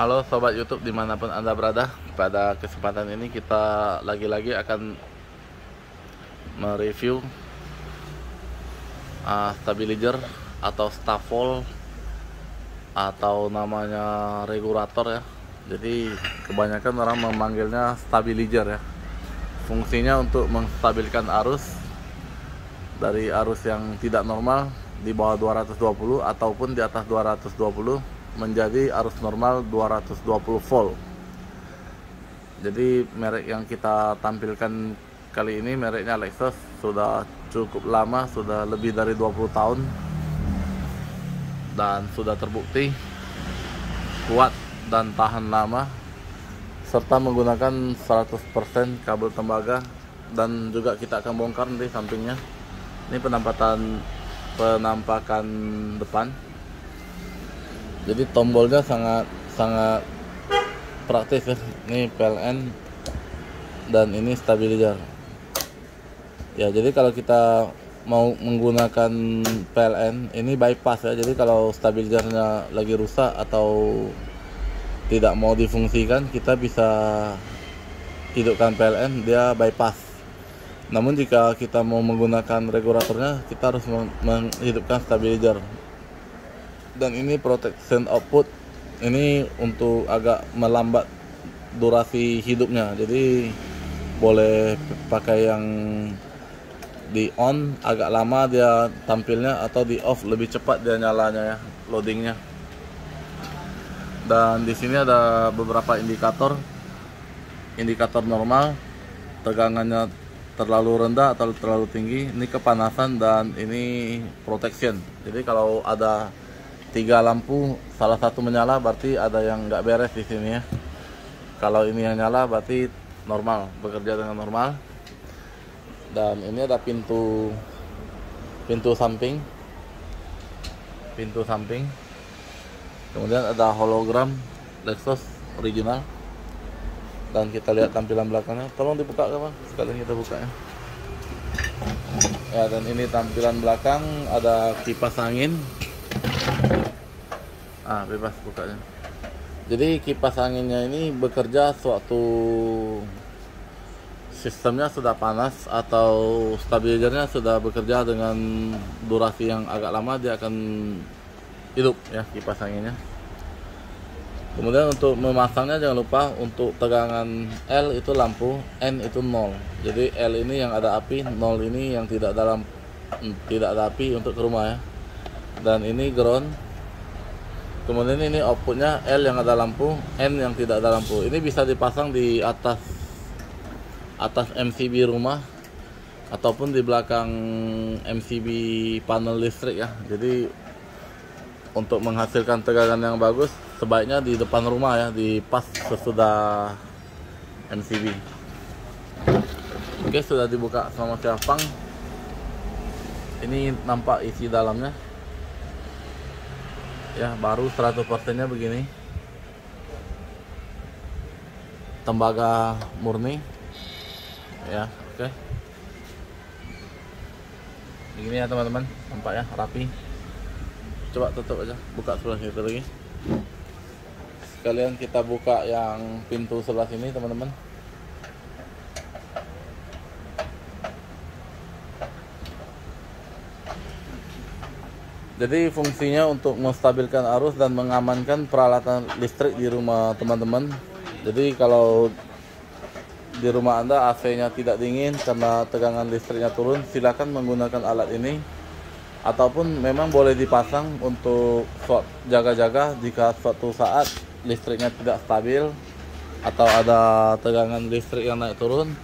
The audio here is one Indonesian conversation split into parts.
Halo sobat YouTube dimanapun Anda berada. Pada kesempatan ini kita lagi-lagi akan mereview stabilizer atau stafol atau namanya regulator ya. Jadi kebanyakan orang memanggilnya stabilizer ya. Fungsinya untuk menstabilkan arus dari arus yang tidak normal di bawah 220 ataupun di atas 220 menjadi arus normal 220 volt. Jadi merek yang kita tampilkan kali ini mereknya Lexus, sudah cukup lama, sudah lebih dari 20 tahun dan sudah terbukti kuat dan tahan lama, serta menggunakan 100% kabel tembaga. Dan juga kita akan bongkar di sampingnya. Ini penampakan depan. Jadi tombolnya sangat praktis ya. Ini PLN dan ini stabilizer. Ya, jadi kalau kita mau menggunakan PLN ini bypass ya. Jadi kalau stabilizernya lagi rusak atau tidak mau difungsikan, kita bisa hidupkan PLN, dia bypass. Namun jika kita mau menggunakan regulatornya, kita harus menghidupkan stabilizer. Dan ini protection output, ini untuk agak melambat durasi hidupnya. Jadi boleh pakai yang di on agak lama dia tampilnya, atau di off lebih cepat dia nyalanya ya, loadingnya. Dan di sini ada beberapa indikator normal, tegangannya terlalu rendah atau terlalu tinggi, ini kepanasan, dan ini protection. Jadi kalau ada 3 lampu salah satu menyala, berarti ada yang nggak beres di sini ya. Kalau ini yang nyala berarti normal, bekerja dengan normal. Dan ini ada pintu samping. Kemudian ada hologram Lexus original. Dan kita lihat tampilan belakangnya. Tolong dibuka Bang, sekalian kita buka ya. Ya, dan ini tampilan belakang, ada kipas angin. Bebas bukanya. Jadi kipas anginnya ini bekerja sewaktu sistemnya sudah panas atau stabilizernya sudah bekerja dengan durasi yang agak lama, dia akan hidup ya kipas anginnya. Kemudian untuk memasangnya jangan lupa, untuk tegangan L itu lampu, N itu 0. Jadi L ini yang ada api, 0 ini yang tidak ada api untuk ke rumah ya. Dan ini ground. Kemudian ini outputnya, L yang ada lampu, N yang tidak ada lampu. Ini bisa dipasang di atas MCB rumah ataupun di belakang MCB panel listrik ya. Jadi untuk menghasilkan tegangan yang bagus, sebaiknya di depan rumah ya, di pas sesudah MCB. Oke, sudah dibuka sama Siapang. Ini nampak isi dalamnya ya, baru 100%-nya begini, tembaga murni ya. Oke, begini ya teman-teman, nampak ya, rapi. Coba tutup aja, buka sebelah situ lagi. Sekalian kita buka yang pintu sebelah sini teman-teman. Jadi fungsinya untuk menstabilkan arus dan mengamankan peralatan listrik di rumah teman-teman. Jadi kalau di rumah Anda AC-nya tidak dingin karena tegangan listriknya turun, silakan menggunakan alat ini. Ataupun memang boleh dipasang untuk jaga-jaga jika suatu saat listriknya tidak stabil atau ada tegangan listrik yang naik turun,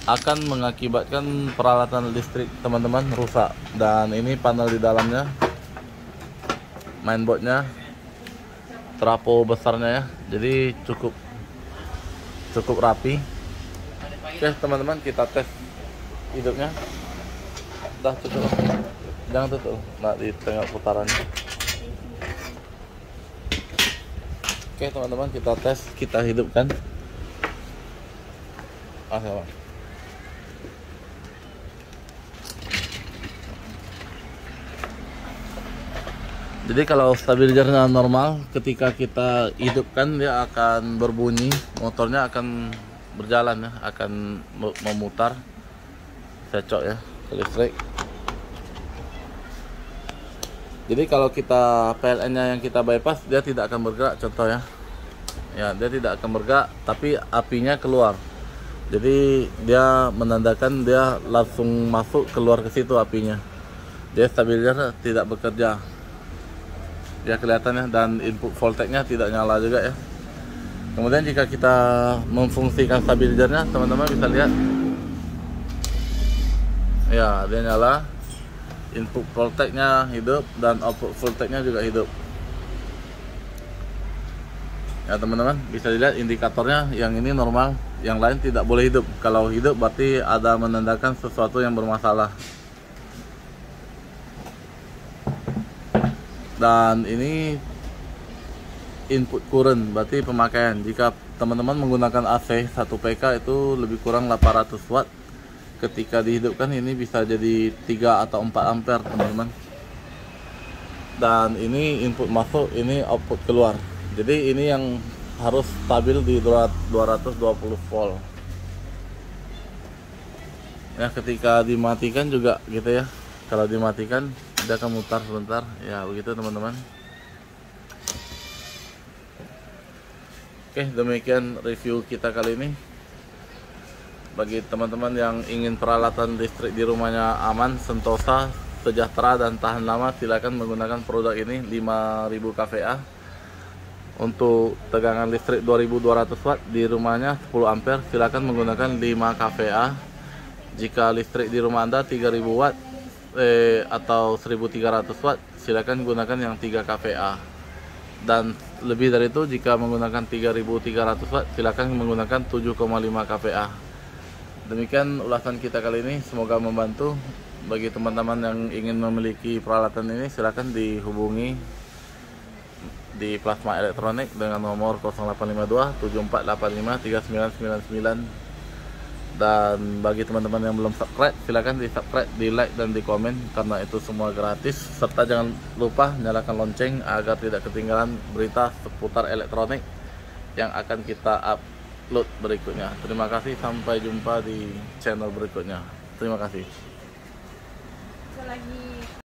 akan mengakibatkan peralatan listrik teman-teman rusak. Dan ini panel di dalamnya, mainboardnya, trafo besarnya ya. Jadi cukup rapi. Oke teman-teman, kita tes hidupnya. Udah tutup, jangan tutup, nah di tengah putarannya. Oke teman-teman, kita tes, kita hidupkan. Ya. Jadi kalau stabilizernya normal, ketika kita hidupkan dia akan berbunyi, motornya akan berjalan ya, akan memutar. Saya cok ya ke listrik. Jadi kalau kita PLN-nya yang kita bypass, dia tidak akan bergerak, contoh ya. Ya, dia tidak akan bergerak, tapi apinya keluar. Jadi dia menandakan dia langsung masuk keluar ke situ apinya. Dia stabilizer tidak bekerja. Ya kelihatan ya, dan input voltage-nya tidak nyala juga ya. Kemudian jika kita memfungsikan stabilizernya, teman-teman bisa lihat ya, dia nyala, input voltage-nya hidup dan output voltage-nya juga hidup ya. Teman-teman bisa lihat indikatornya, yang ini normal, yang lain tidak boleh hidup. Kalau hidup berarti ada menandakan sesuatu yang bermasalah. Dan ini input current, berarti pemakaian. Jika teman-teman menggunakan AC 1 PK itu lebih kurang 800 watt. Ketika dihidupkan ini bisa jadi 3 atau 4 ampere teman-teman. Dan ini input masuk, ini output keluar. Jadi ini yang harus stabil di 220 volt. Ya ketika dimatikan juga gitu ya. Kalau dimatikan dia akan mutar sebentar ya, begitu teman-teman. Oke, demikian review kita kali ini. Bagi teman-teman yang ingin peralatan listrik di rumahnya aman, sentosa, sejahtera dan tahan lama, silakan menggunakan produk ini 5000 kVA. Untuk tegangan listrik 2200 watt di rumahnya 10 ampere, silakan menggunakan 5 kVA. Jika listrik di rumah Anda 3000 watt atau 1300 watt, silakan gunakan yang 3 kVA. Dan lebih dari itu, jika menggunakan 3300 watt, silakan menggunakan 7,5 kVA. Demikian ulasan kita kali ini, semoga membantu. Bagi teman-teman yang ingin memiliki peralatan ini, silakan dihubungi di Plasma Elektronik dengan nomor 0852 7485 3999. Dan bagi teman-teman yang belum subscribe, silakan di subscribe, di like dan di komen, karena itu semua gratis. Serta jangan lupa nyalakan lonceng agar tidak ketinggalan berita seputar elektronik yang akan kita upload berikutnya. Terima kasih, sampai jumpa di channel berikutnya. Terima kasih.